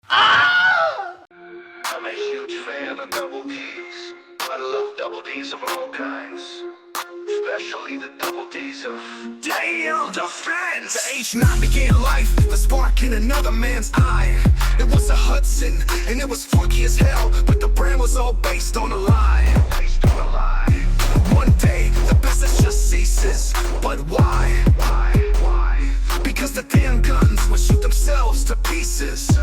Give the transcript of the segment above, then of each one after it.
I'm a huge fan of double D's. I love double D's of all kinds, especially the double D's of Daniel Defense. The H9 began life, the spark in another man's eye. It was a Hudson, and it was funky as hell, but the brand was all based on a lie. One day, the business just ceases, but why? Because the damn guns would shoot themselves to pieces.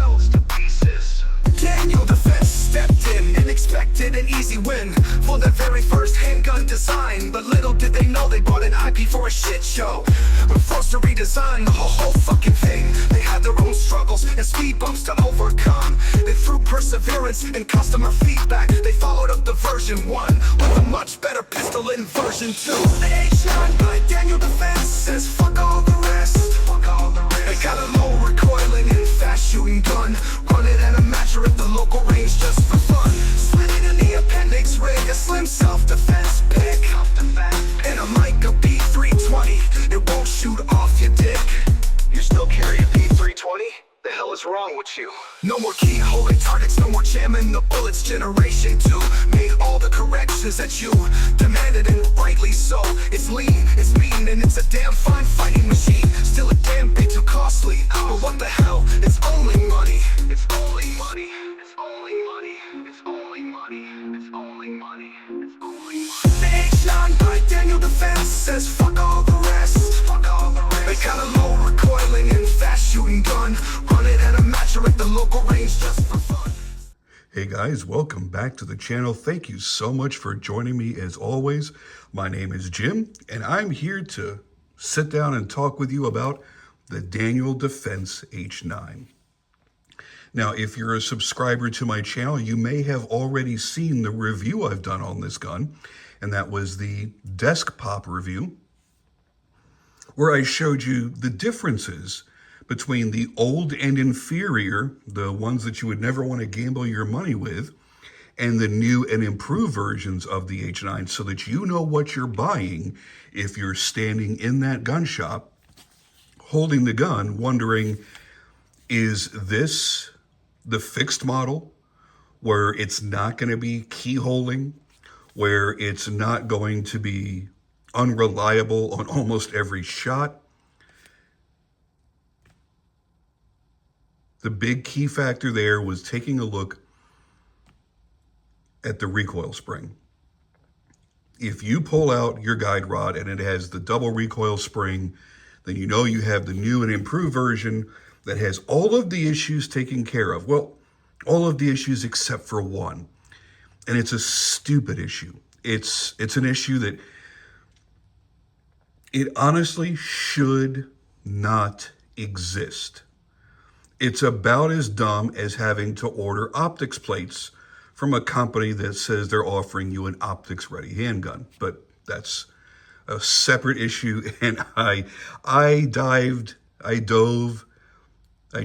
Daniel Defense stepped in and expected an easy win for their very first handgun design. But little did they know they bought an IP for a shit show. We're forced to redesign the whole fucking thing. They had their own struggles and speed bumps to overcome. They through perseverance and customer feedback, they followed up the version 1 with a much better pistol in version 2. The H9 by Daniel Defense says fuck all the rest. They got a low recoiling and fast shooting gun. Run it at a matcher at the local range just for fun. Slid it in the appendix rig, a slim self-defense pick. And a Micah P320, it won't shoot off your dick. You still carry a P320? The hell is wrong with you? No more keyholing targets, no more jamming the bullets. Generation 2 made all the corrections that you demanded, and rightly so. It's lean, it's mean, and it's a damn fine fighting machine. Still a damn bit too costly, but what the hell? It's only money. It's only money. It's only money. It's only money. It's only money. It's only money. The H9 by Daniel Defense says fuck all the rest. Fuck all the rest. They got a low recoiling and fast shooting gun. Run it at a matcher at the local range just for fun. Hey guys, welcome back to the channel. Thank you so much for joining me as always. My name is Jim, and I'm here to sit down and talk with you about the Daniel Defense H9. Now, if you're a subscriber to my channel, you may have already seen the review I've done on this gun, and that was the desk pop review, where I showed you the differences between the old and inferior, the ones that you would never want to gamble your money with, and the new and improved versions of the H9, so that you know what you're buying if you're standing in that gun shop, holding the gun, wondering, is this the fixed model, where it's not going to be keyholing, where it's not going to be unreliable on almost every shot? The big key factor there was taking a look at the recoil spring. If you pull out your guide rod and it has the double recoil spring, then you know you have the new and improved version that has all of the issues taken care of. Well, all of the issues except for one. And it's a stupid issue. It's an issue that it honestly should not exist. It's about as dumb as having to order optics plates from a company that says they're offering you an optics-ready handgun. But that's a separate issue, and I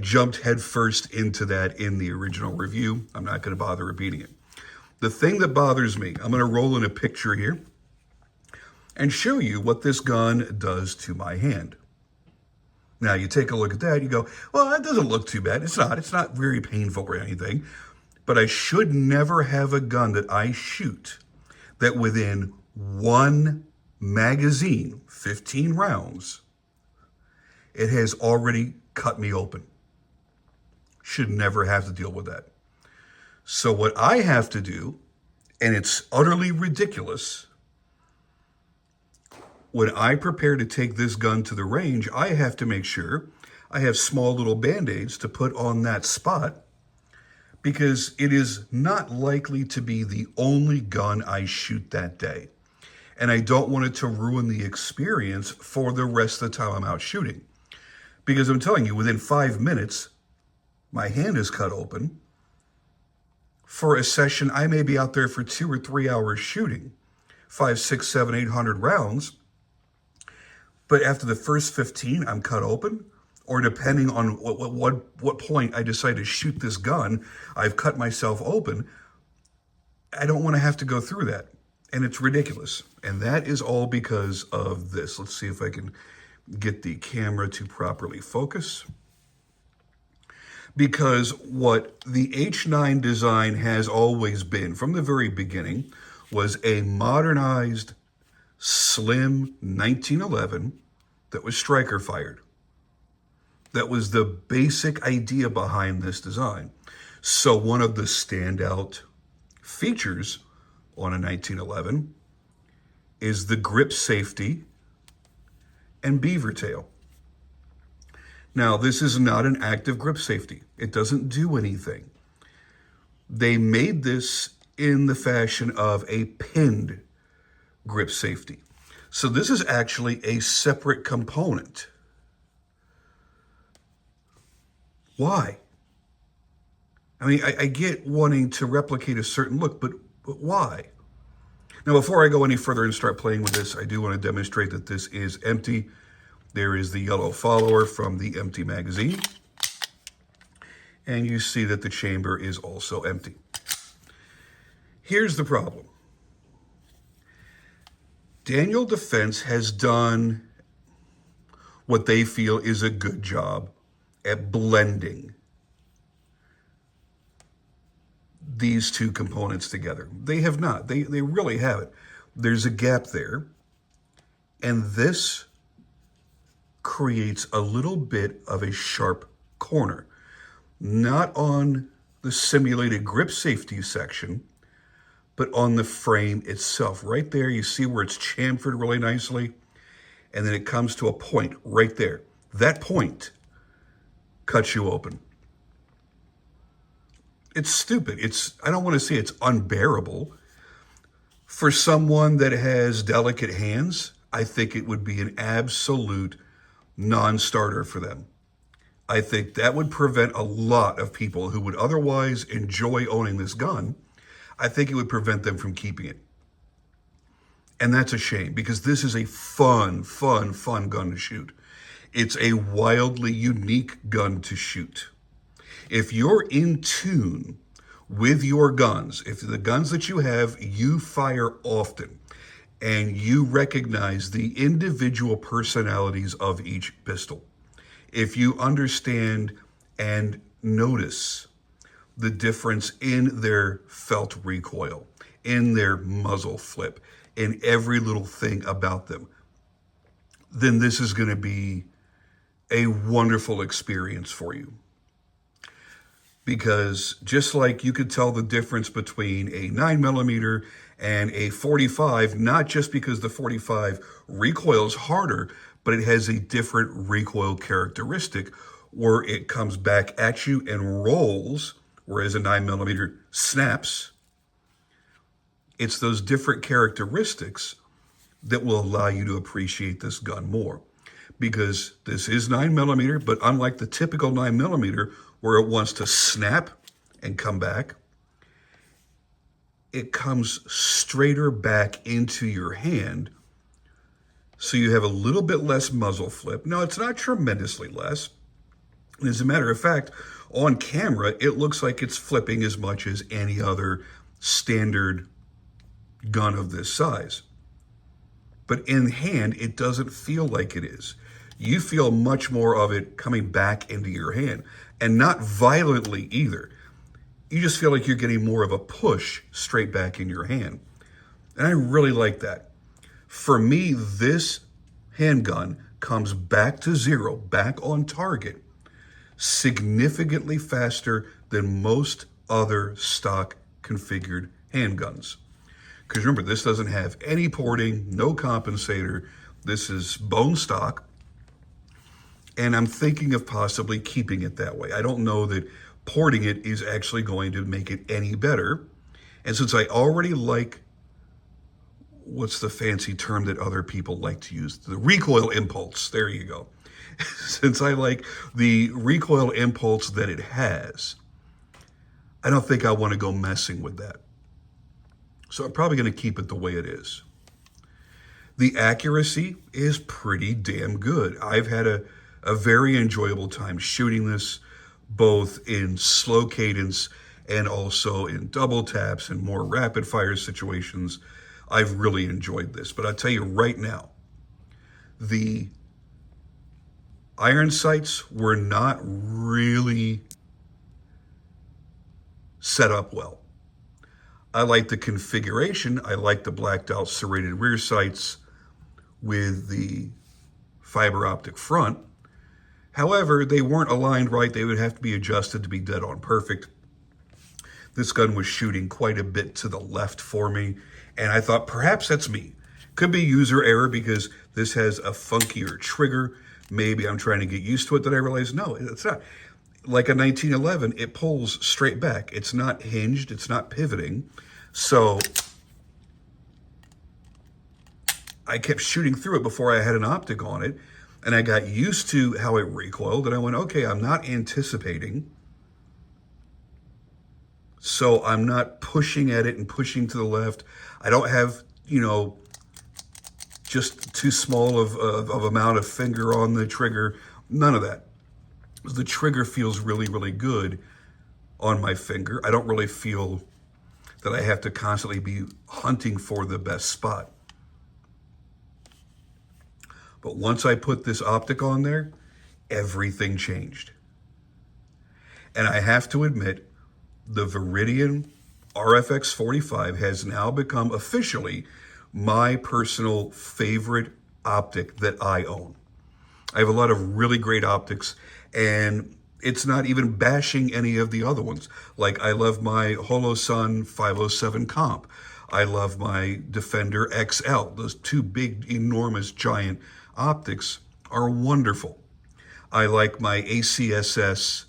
jumped headfirst into that in the original review. I'm not going to bother repeating it. The thing that bothers me, I'm going to roll in a picture here and show you what this gun does to my hand. Now, you take a look at that, you go, well, that doesn't look too bad. It's not very painful or anything. But I should never have a gun that I shoot that within one magazine, 15 rounds, it has already cut me open. Should never have to deal with that. So what I have to do, and it's utterly ridiculous, when I prepare to take this gun to the range, I have to make sure I have small little Band-Aids to put on that spot, because it is not likely to be the only gun I shoot that day. And I don't want it to ruin the experience for the rest of the time I'm out shooting. Because I'm telling you, within 5 minutes, my hand is cut open. For a session, I may be out there for 2 or 3 hours shooting 5, 6, 7, 800 rounds. But after the first 15, I'm cut open. Or depending on what point I decide to shoot this gun, I've cut myself open. I don't want to have to go through that. And it's ridiculous. And that is all because of this. Let's see if I can get the camera to properly focus. Because what the H9 design has always been from the very beginning was a modernized, slim 1911 that was striker fired. That was the basic idea behind this design. So one of the standout features on a 1911 is the grip safety and beaver tail. Now, this is not an active grip safety. It doesn't do anything. They made this in the fashion of a pinned grip safety. So this is actually a separate component. Why? I mean, I get wanting to replicate a certain look, but why? Now, before I go any further and start playing with this, I do want to demonstrate that this is empty. There is the yellow follower from the empty magazine. And you see that the chamber is also empty. Here's the problem. Daniel Defense has done what they feel is a good job at blending these two components together. They have not. They really haven't. There's a gap there. And this creates a little bit of a sharp corner. Not on the simulated grip safety section, but on the frame itself. Right there, you see where it's chamfered really nicely, and then it comes to a point right there. That point cuts you open. It's stupid. I don't want to say it's unbearable. For someone that has delicate hands, I think it would be an absolute non-starter for them. I think that would prevent a lot of people who would otherwise enjoy owning this gun. I think it would prevent them from keeping it. And that's a shame, because this is a fun gun to shoot. It's a wildly unique gun to shoot. If you're in tune with your guns, if the guns that you have, you fire often, and you recognize the individual personalities of each pistol, if you understand and notice the difference in their felt recoil, in their muzzle flip, in every little thing about them, then this is going to be a wonderful experience for you. Because just like you could tell the difference between a 9mm and a 45, not just because the 45 recoils harder, but it has a different recoil characteristic where it comes back at you and rolls, whereas a 9mm snaps. It's those different characteristics that will allow you to appreciate this gun more. Because this is 9mm, but unlike the typical 9mm, where it wants to snap and come back, it comes straighter back into your hand, so you have a little bit less muzzle flip. Now, it's not tremendously less. As a matter of fact, on camera, it looks like it's flipping as much as any other standard gun of this size. But in hand, it doesn't feel like it is. You feel much more of it coming back into your hand, and not violently either. You just feel like you're getting more of a push straight back in your hand. And I really like that. For me, this handgun comes back to zero, back on target, significantly faster than most other stock configured handguns. Because remember, this doesn't have any porting, no compensator. This is bone stock. And I'm thinking of possibly keeping it that way. I don't know that porting it is actually going to make it any better. And since I already like, what's the fancy term that other people like to use? The recoil impulse. There you go. Since I like the recoil impulse that it has, I don't think I want to go messing with that. So I'm probably going to keep it the way it is. The accuracy is pretty damn good. I've had a very enjoyable time shooting this, both in slow cadence and also in double taps and more rapid fire situations. I've really enjoyed this. But I'll tell you right now, the iron sights were not really set up well. I like the configuration. I like the blacked out serrated rear sights with the fiber optic front. However, they weren't aligned right. They would have to be adjusted to be dead on perfect. This gun was shooting quite a bit to the left for me, and I thought perhaps that's me. Could be user error because this has a funkier trigger. Maybe I'm trying to get used to it, that I realized, no, it's not. Like a 1911, it pulls straight back. It's not hinged, it's not pivoting. So I kept shooting through it before I had an optic on it, and I got used to how it recoiled, and I went, okay, I'm not anticipating, so I'm not pushing at it and pushing to the left. I don't have, just too small of amount of finger on the trigger. None of that. The trigger feels really, really good on my finger. I don't really feel that I have to constantly be hunting for the best spot. But once I put this optic on there, everything changed. And I have to admit, the Viridian RFX 45 has now become officially my personal favorite optic that I own. I have a lot of really great optics, and it's not even bashing any of the other ones. Like, I love my Holosun 507 comp. I love my Defender XL. Those two big, enormous, giant optics are wonderful. I like my ACSS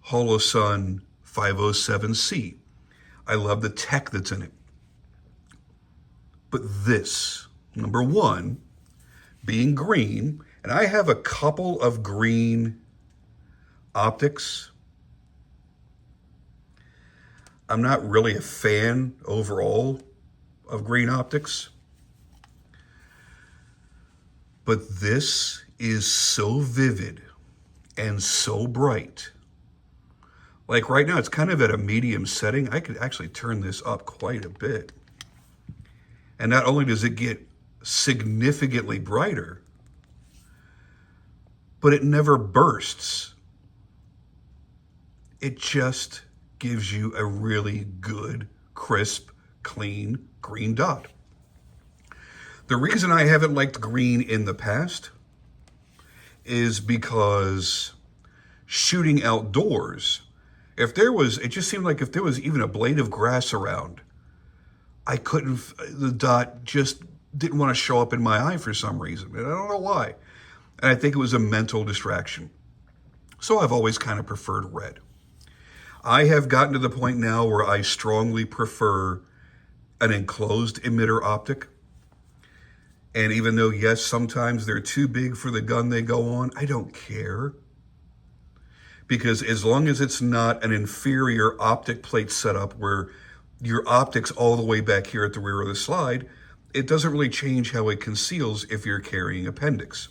Holosun 507C. I love the tech that's in it. But this, number one, being green, and I have a couple of green optics. I'm not really a fan overall of green optics, but this is so vivid and so bright. Like right now, it's kind of at a medium setting. I could actually turn this up quite a bit. And not only does it get significantly brighter, but it never bursts. It just gives you a really good, crisp, clean green dot. The reason I haven't liked green in the past is because shooting outdoors, it just seemed like if there was even a blade of grass around, the dot just didn't want to show up in my eye for some reason. And I don't know why. And I think it was a mental distraction. So I've always kind of preferred red. I have gotten to the point now where I strongly prefer an enclosed emitter optic. And even though, yes, sometimes they're too big for the gun they go on, I don't care. Because as long as it's not an inferior optic plate setup where your optic's all the way back here at the rear of the slide, it doesn't really change how it conceals if you're carrying appendix.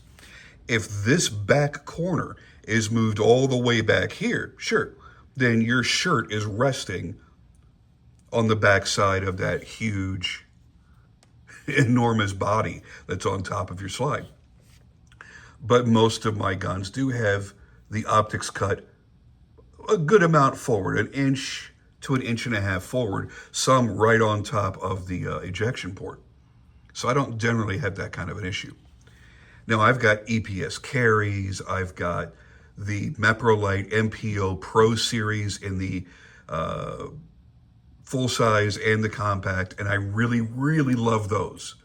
If this back corner is moved all the way back here, sure, then your shirt is resting on the back side of that huge, enormous body that's on top of your slide. But most of my guns do have the optics cut a good amount forward, an inch to an inch and a half forward, some right on top of the ejection port. So I don't generally have that kind of an issue. Now I've got EPS carries, I've got the Meprolite MPO Pro series in the full size and the compact, and I really, really love those.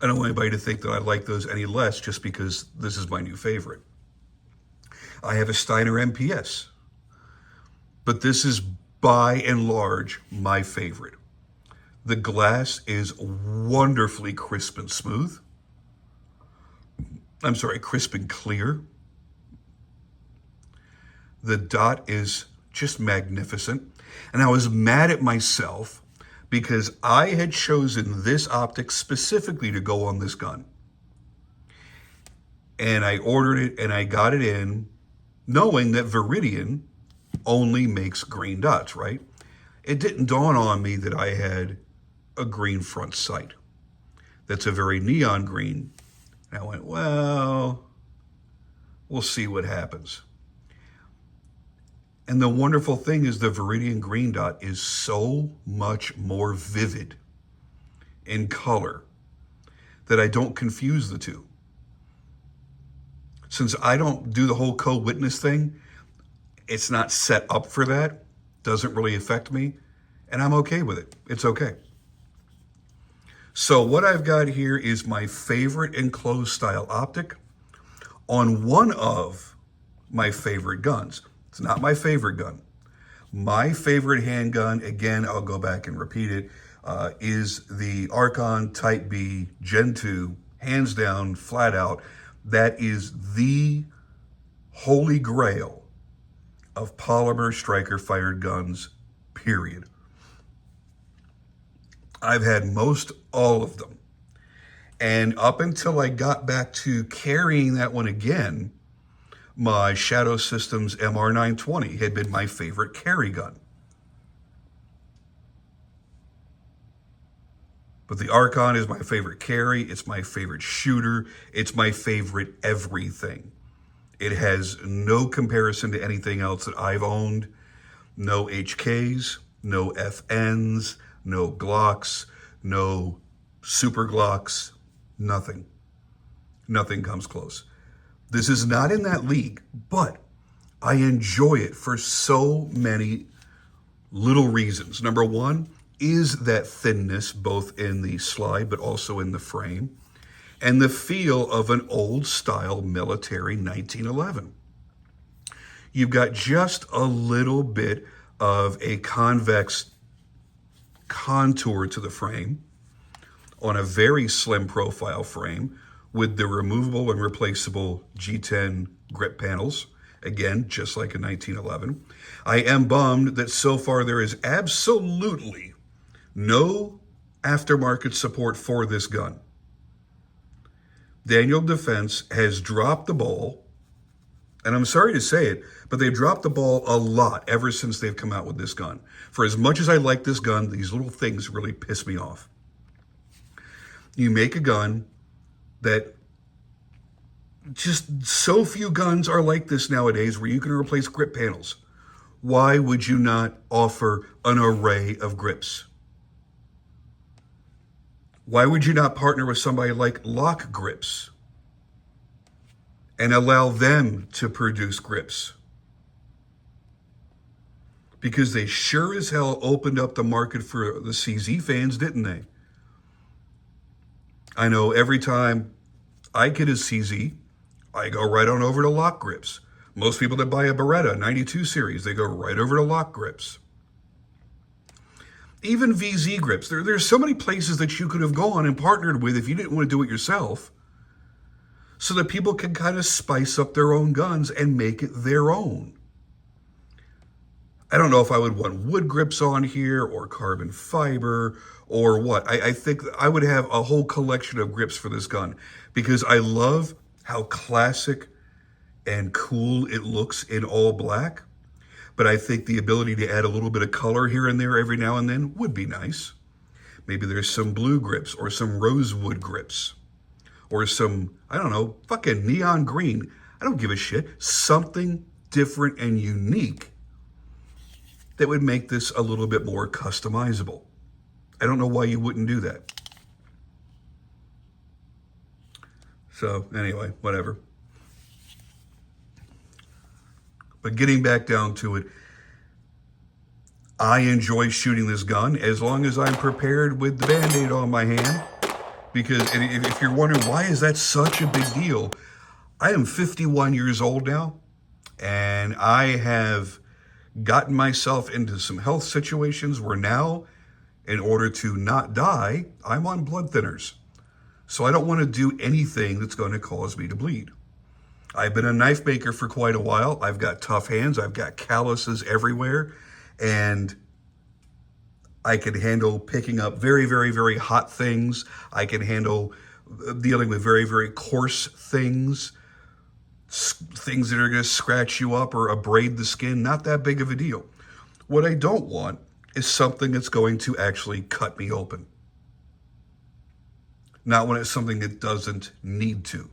I don't want anybody to think that I like those any less just because this is my new favorite. I have a Steiner MPS, but this is by and large my favorite. The glass is wonderfully crisp and smooth. I'm sorry, crisp and clear. The dot is just magnificent. And I was mad at myself because I had chosen this optic specifically to go on this gun. And I ordered it and I got it in knowing that Viridian only makes green dots, right? It didn't dawn on me that I had a green front sight. That's a very neon green. And I went, well, we'll see what happens. And the wonderful thing is the Viridian Green Dot is so much more vivid in color that I don't confuse the two. Since I don't do the whole co-witness thing, it's not set up for that, doesn't really affect me, and I'm okay with it. It's okay. So what I've got here is my favorite enclosed style optic on one of my favorite guns. It's not my favorite gun. My favorite handgun, again, I'll go back and repeat it, is the Archon Type B Gen 2, hands down, flat out. That is the holy grail of polymer striker fired guns, period. I've had most all of them. And up until I got back to carrying that one again, my Shadow Systems MR920 had been my favorite carry gun. But the Archon is my favorite carry, it's my favorite shooter, it's my favorite everything. It has no comparison to anything else that I've owned. No HKs, no FNs, no Glocks, no Super Glocks, nothing. Nothing comes close. This is not in that league, but I enjoy it for so many little reasons. Number one is that thinness, both in the slide, but also in the frame, and the feel of an old style military 1911. You've got just a little bit of a convex contour to the frame on a very slim profile frame with the removable and replaceable G10 grip panels. Again, just like a 1911. I am bummed that so far there is absolutely no aftermarket support for this gun. Daniel Defense has dropped the ball, and I'm sorry to say it, but they've dropped the ball a lot ever since they've come out with this gun. For as much as I like this gun, these little things really piss me off. You make a gun that just so few guns are like this nowadays where you can replace grip panels. Why would you not offer an array of grips? Why would you not partner with somebody like Lock Grips and allow them to produce grips? Because they sure as hell opened up the market for the CZ fans, didn't they? I know every time I get a CZ, I go right on over to Lock Grips. Most people that buy a Beretta 92 series, they go right over to Lock Grips. Even VZ grips. There's so many places that you could have gone and partnered with if you didn't want to do it yourself, so that people can kind of spice up their own guns and make it their own. I don't know if I would want wood grips on here or carbon fiber or what. I think I would have a whole collection of grips for this gun because I love how classic and cool it looks in all black. But I think the ability to add a little bit of color here and there every now and then would be nice. Maybe there's some blue grips or some rosewood grips or some, I don't know, fucking neon green. I don't give a shit. Something different and unique that would make this a little bit more customizable. I don't know why you wouldn't do that. So anyway, whatever. But getting back down to it, I enjoy shooting this gun as long as I'm prepared with the Band-Aid on my hand. Because if you're wondering, why is that such a big deal? I am 51 years old now, and I have gotten myself into some health situations where now, in order to not die, I'm on blood thinners. So I don't want to do anything that's going to cause me to bleed. I've been a knife maker for quite a while. I've got tough hands. I've got calluses everywhere. And I can handle picking up very, very, very hot things. I can handle dealing with very, very coarse things. Things that are going to scratch you up or abrade the skin. Not that big of a deal. What I don't want is something that's going to actually cut me open. Not when it's something that doesn't need to.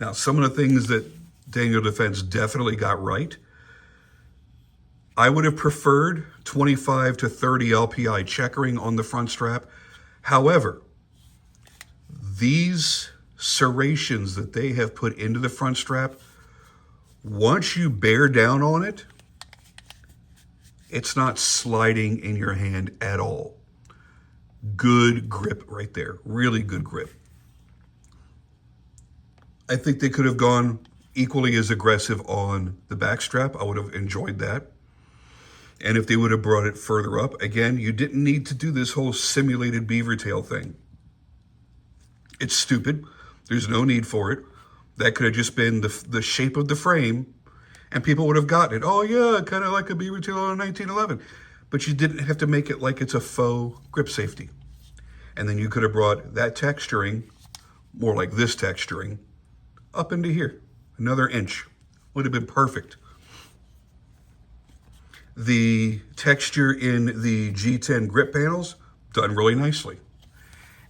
Now, some of the things that Daniel Defense definitely got right, I would have preferred 25 to 30 LPI checkering on the front strap. However, these serrations that they have put into the front strap, once you bear down on it, it's not sliding in your hand at all. Good grip right there. Really good grip. I think they could have gone equally as aggressive on the back strap. I would have enjoyed that. And if they would have brought it further up, again, you didn't need to do this whole simulated beaver tail thing. It's stupid. There's no need for it. That could have just been the shape of the frame, and people would have gotten it. Oh yeah, kind of like a beaver tail on a 1911. But you didn't have to make it like it's a faux grip safety. And then you could have brought that texturing, more like this texturing, up into here. Another inch. Would have been perfect. The texture in the G10 grip panels, done really nicely.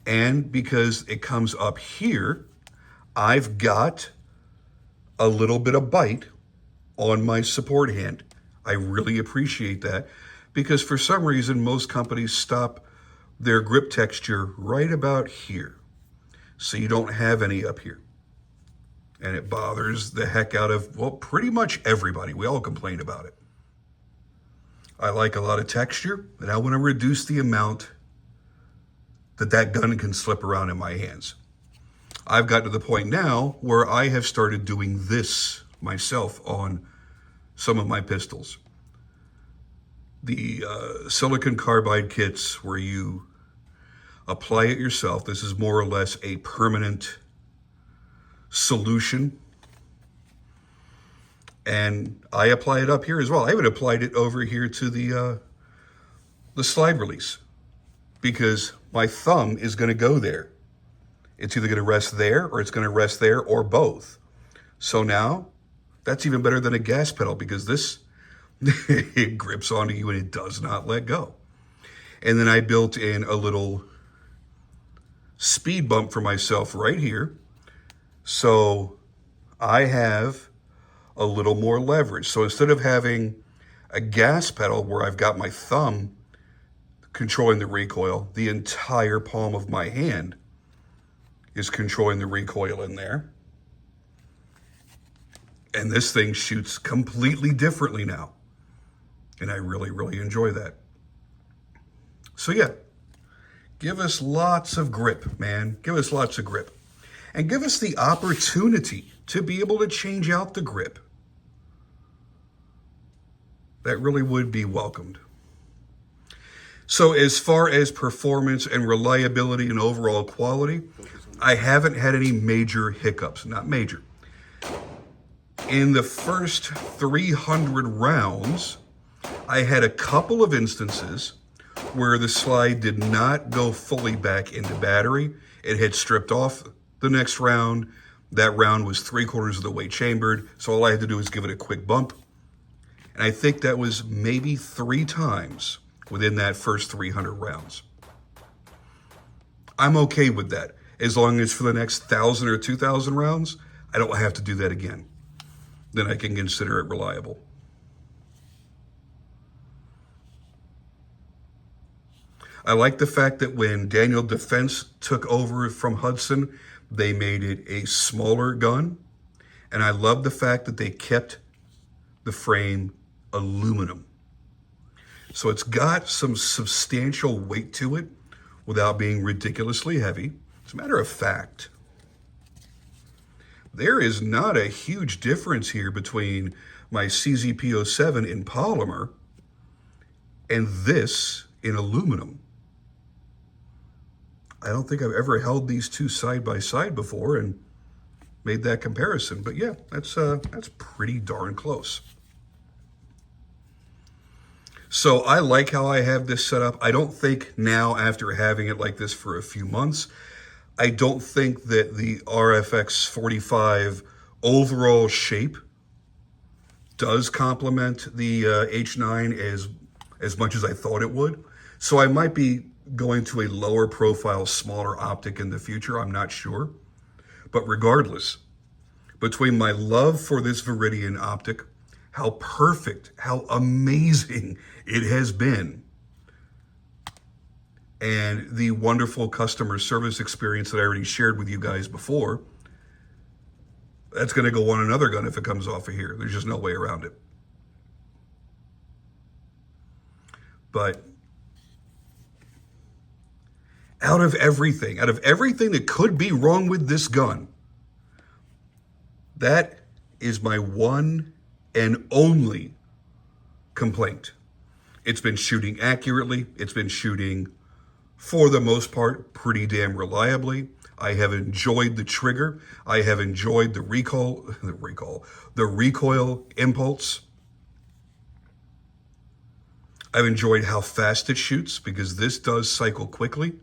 And because it comes up here, I've got a little bit of bite on my support hand. I really appreciate that, because for some reason, most companies stop their grip texture right about here. So you don't have any up here. And it bothers the heck out of, well, pretty much everybody. We all complain about it. I like a lot of texture, and I want to reduce the amount that gun can slip around in my hands. I've got to the point now where I have started doing this myself on some of my pistols. The silicon carbide kits where you apply it yourself. This is more or less a permanent solution. And I apply it up here as well. I even applied it over here to the slide release, because my thumb is going to go there. It's either going to rest there, or it's going to rest there, or both. So now, that's even better than a gas pedal, because this, it grips onto you and it does not let go. And then I built in a little speed bump for myself right here. So I have a little more leverage. So instead of having a gas pedal where I've got my thumb controlling the recoil, the entire palm of my hand is controlling the recoil in there. And this thing shoots completely differently now. And I really, really enjoy that. So yeah, give us lots of grip, man. Give us lots of grip. And give us the opportunity to be able to change out the grip. That really would be welcomed. So as far as performance and reliability and overall quality, I haven't had any major hiccups, not major. In the first 300 rounds, I had a couple of instances where the slide did not go fully back into battery. It had stripped off the next round. That round was 3/4 of the way chambered, so all I had to do was give it a quick bump. And I think that was maybe 3 times within that first 300 rounds. I'm okay with that. As long as for the next 1,000 or 2,000 rounds, I don't have to do that again. Then I can consider it reliable. I like the fact that when Daniel Defense took over from Hudson, they made it a smaller gun. And I love the fact that they kept the frame aluminum. So it's got some substantial weight to it without being ridiculously heavy. As a matter of fact, there is not a huge difference here between my CZP-07 in polymer and this in aluminum. I don't think I've ever held these two side by side before and made that comparison. But yeah, that's pretty darn close. So I like how I have this set up. I don't think now, after having it like this for a few months, I don't think that the RFX 45 overall shape does complement the H9 as much as I thought it would. So I might be going to a lower profile, smaller optic in the future. I'm not sure. But regardless, between my love for this Viridian optic, how perfect, how amazing it has been, and the wonderful customer service experience that I already shared with you guys before, that's going to go on another gun if it comes off of here. There's just no way around it. But out of everything that could be wrong with this gun, that is my one and only complaint. It's been shooting accurately. It's been shooting, for the most part, pretty damn reliably. I have enjoyed the trigger. I have enjoyed the recoil impulse. I've enjoyed how fast it shoots, because this does cycle quickly.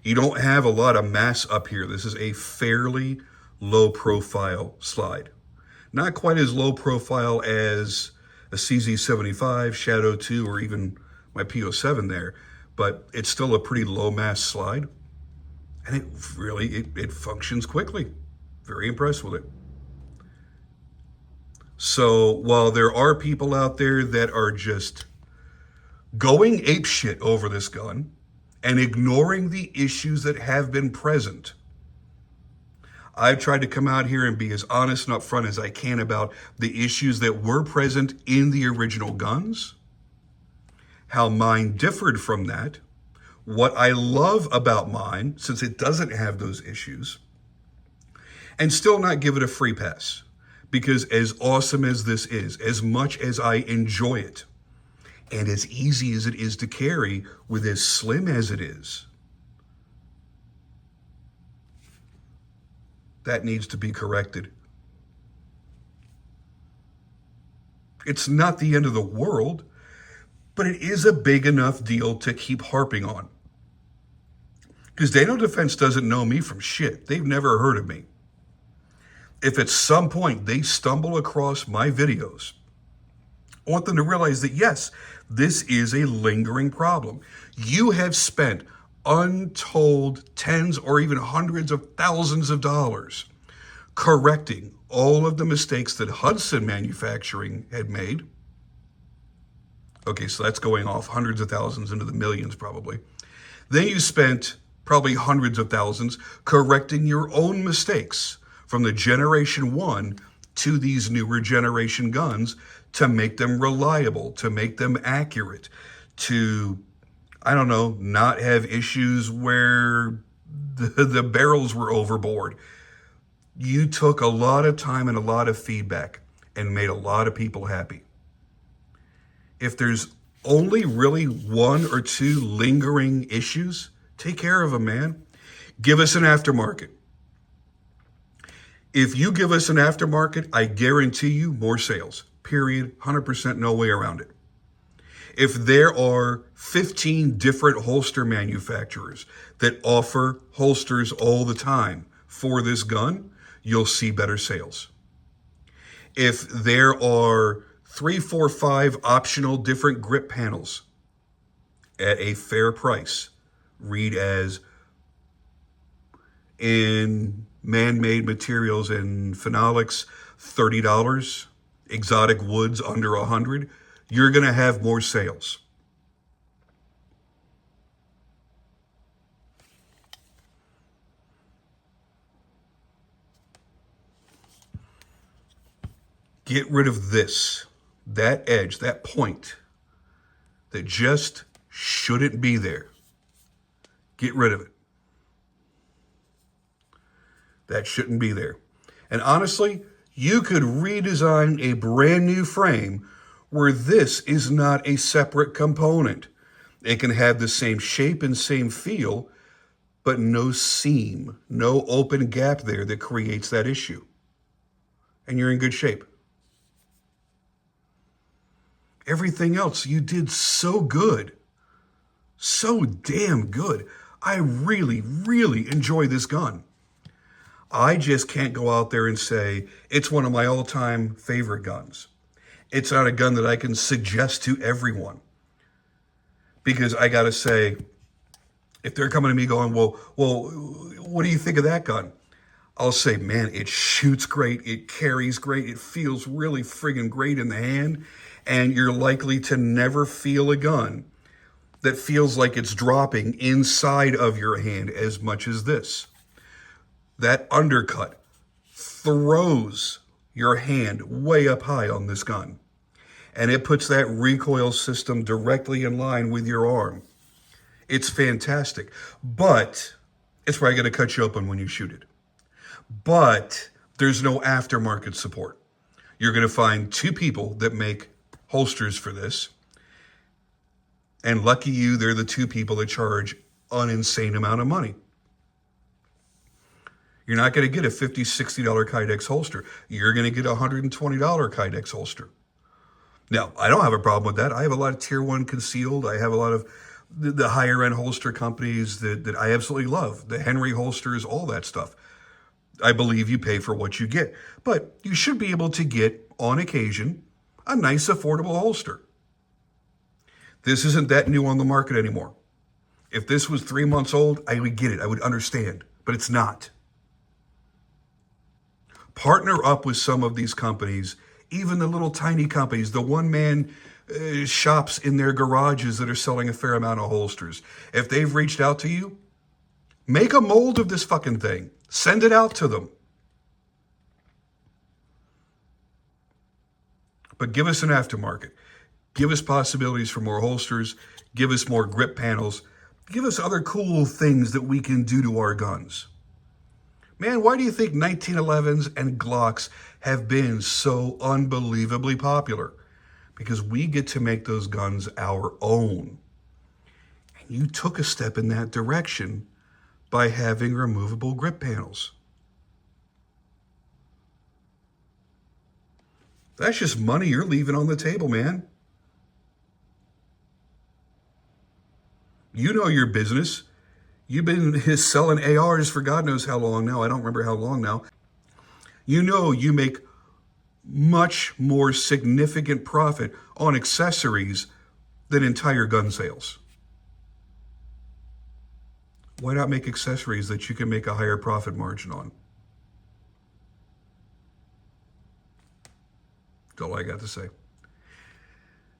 You don't have a lot of mass up here. This is a fairly low profile slide. Not quite as low profile as a CZ75, Shadow 2, or even my PO7 there, but it's still a pretty low mass slide. And it really, it functions quickly. Very impressed with it. So while there are people out there that are just going apeshit over this gun and ignoring the issues that have been present, I've tried to come out here and be as honest and upfront as I can about the issues that were present in the original guns, how mine differed from that, what I love about mine, since it doesn't have those issues, and still not give it a free pass. Because as awesome as this is, as much as I enjoy it, and as easy as it is to carry with as slim as it is, that needs to be corrected. It's not the end of the world, but it is a big enough deal to keep harping on. Because Daniel Defense doesn't know me from shit. They've never heard of me. If at some point they stumble across my videos, I want them to realize that, yes, this is a lingering problem. You have spent untold tens or even hundreds of thousands of dollars correcting all of the mistakes that Hudson Manufacturing had made. Okay, so that's going off hundreds of thousands into the millions probably. Then you spent probably hundreds of thousands correcting your own mistakes from the Generation 1 to these newer generation guns to make them reliable, to make them accurate, to, I don't know, not have issues where the barrels were overboard. You took a lot of time and a lot of feedback and made a lot of people happy. If there's only really one or two lingering issues, take care of them, man. Give us an aftermarket. If you give us an aftermarket, I guarantee you more sales. Period. 100%, no way around it. If there are 15 different holster manufacturers that offer holsters all the time for this gun, you'll see better sales. If there are 3, 4, 5 optional different grip panels at a fair price, read as in man-made materials and phenolics, $30, exotic woods under $100, you're going to have more sales. Get rid of this, that edge, that point that just shouldn't be there. Get rid of it. That shouldn't be there. And honestly, you could redesign a brand new frame where this is not a separate component. It can have the same shape and same feel, but no seam, no open gap there that creates that issue. And you're in good shape. Everything else you did so good. So damn good. I really, really enjoy this gun. I just can't go out there and say it's one of my all-time favorite guns. It's not a gun that I can suggest to everyone. Because I got to say, if they're coming to me going, well, what do you think of that gun? I'll say, man, it shoots great, it carries great, it feels really friggin' great in the hand, and you're likely to never feel a gun that feels like it's dropping inside of your hand as much as this. That undercut throws your hand way up high on this gun, and it puts that recoil system directly in line with your arm. It's fantastic, but it's probably going to cut you open when you shoot it. But there's no aftermarket support. You're going to find two people that make holsters for this. And lucky you, they're the two people that charge an insane amount of money. You're not going to get a $50, $60 Kydex holster. You're going to get a $120 Kydex holster. Now, I don't have a problem with that. I have a lot of tier 1 concealed. I have a lot of the higher end holster companies that I absolutely love. The Henry holsters, all that stuff. I believe you pay for what you get. But you should be able to get, on occasion, a nice affordable holster. This isn't that new on the market anymore. If this was 3 months old, I would get it. I would understand. But it's not. Partner up with some of these companies, even the little tiny companies, the one-man shops in their garages that are selling a fair amount of holsters. If they've reached out to you, make a mold of this fucking thing. Send it out to them. But give us an aftermarket. Give us possibilities for more holsters. Give us more grip panels. Give us other cool things that we can do to our guns. Man, why do you think 1911s and Glocks have been so unbelievably popular? Because we get to make those guns our own. And you took a step in that direction by having removable grip panels. That's just money you're leaving on the table, man. You know your business. You've been selling ARs for God knows how long now. I don't remember how long now. You know you make much more significant profit on accessories than entire gun sales. Why not make accessories that you can make a higher profit margin on? That's all I got to say.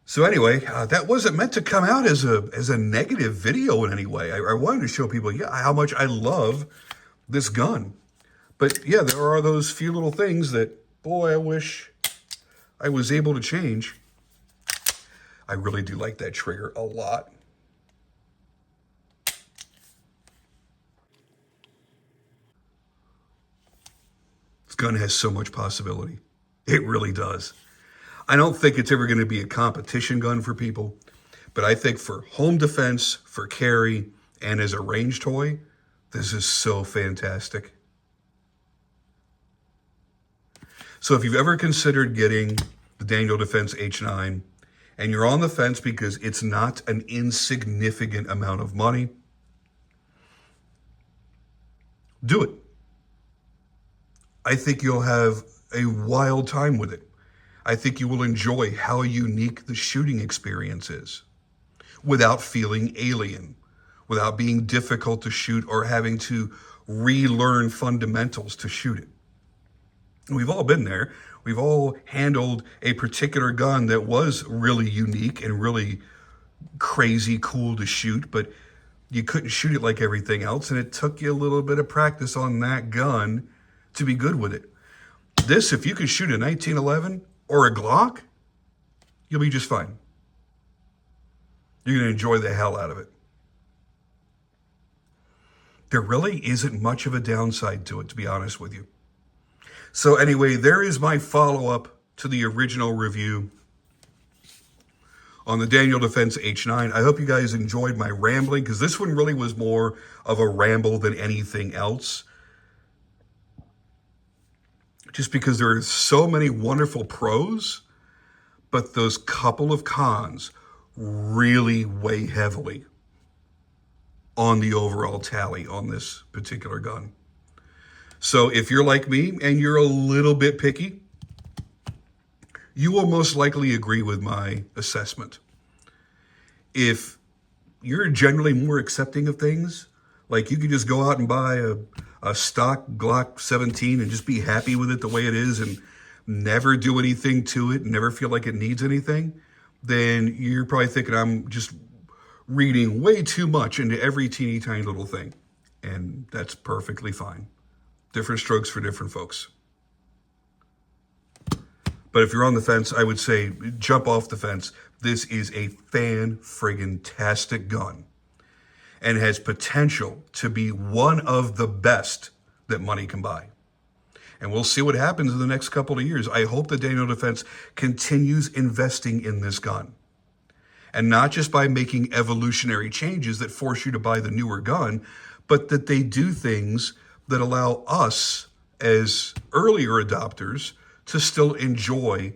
So anyway, that wasn't meant to come out as a negative video in any way. I wanted to show people, how much I love this gun. But yeah, there are those few little things that, boy, I wish I was able to change. I really do like that trigger a lot. This gun has so much possibility. It really does. I don't think it's ever going to be a competition gun for people, but I think for home defense, for carry, and as a range toy, this is so fantastic. So if you've ever considered getting the Daniel Defense H9, and you're on the fence because it's not an insignificant amount of money, do it. I think you'll have a wild time with it. I think you will enjoy how unique the shooting experience is without feeling alien, without being difficult to shoot or having to relearn fundamentals to shoot it. We've all been there. We've all handled a particular gun that was really unique and really crazy cool to shoot, but you couldn't shoot it like everything else, and it took you a little bit of practice on that gun to be good with it. This, if you can shoot a 1911 or a Glock, you'll be just fine. You're going to enjoy the hell out of it. There really isn't much of a downside to it, to be honest with you. So anyway, there is my follow-up to the original review on the Daniel Defense H9. I hope you guys enjoyed my rambling, because this one really was more of a ramble than anything else. Just because there are so many wonderful pros, but those couple of cons really weigh heavily on the overall tally on this particular gun. So if you're like me and you're a little bit picky, you will most likely agree with my assessment. If you're generally more accepting of things, like you could just go out and buy a stock Glock 17 and just be happy with it the way it is and never do anything to it, never feel like it needs anything, then you're probably thinking I'm just reading way too much into every teeny tiny little thing. And that's perfectly fine. Different strokes for different folks. But if you're on the fence, I would say jump off the fence. This is a fan-friggin-tastic gun and has potential to be one of the best that money can buy. And we'll see what happens in the next couple of years. I hope that Daniel Defense continues investing in this gun. And not just by making evolutionary changes that force you to buy the newer gun, but that they do things that allow us as earlier adopters to still enjoy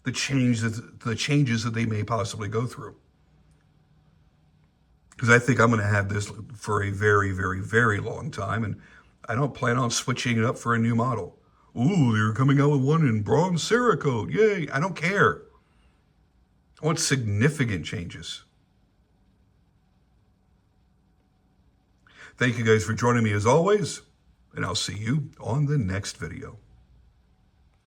the changes that they may possibly go through. Because I think I'm going to have this for a very, very, very long time, and I don't plan on switching it up for a new model. Ooh, you're coming out with one in bronze Cerakote. Yay. I don't care. I want significant changes. Thank you guys for joining me as always, and I'll see you on the next video.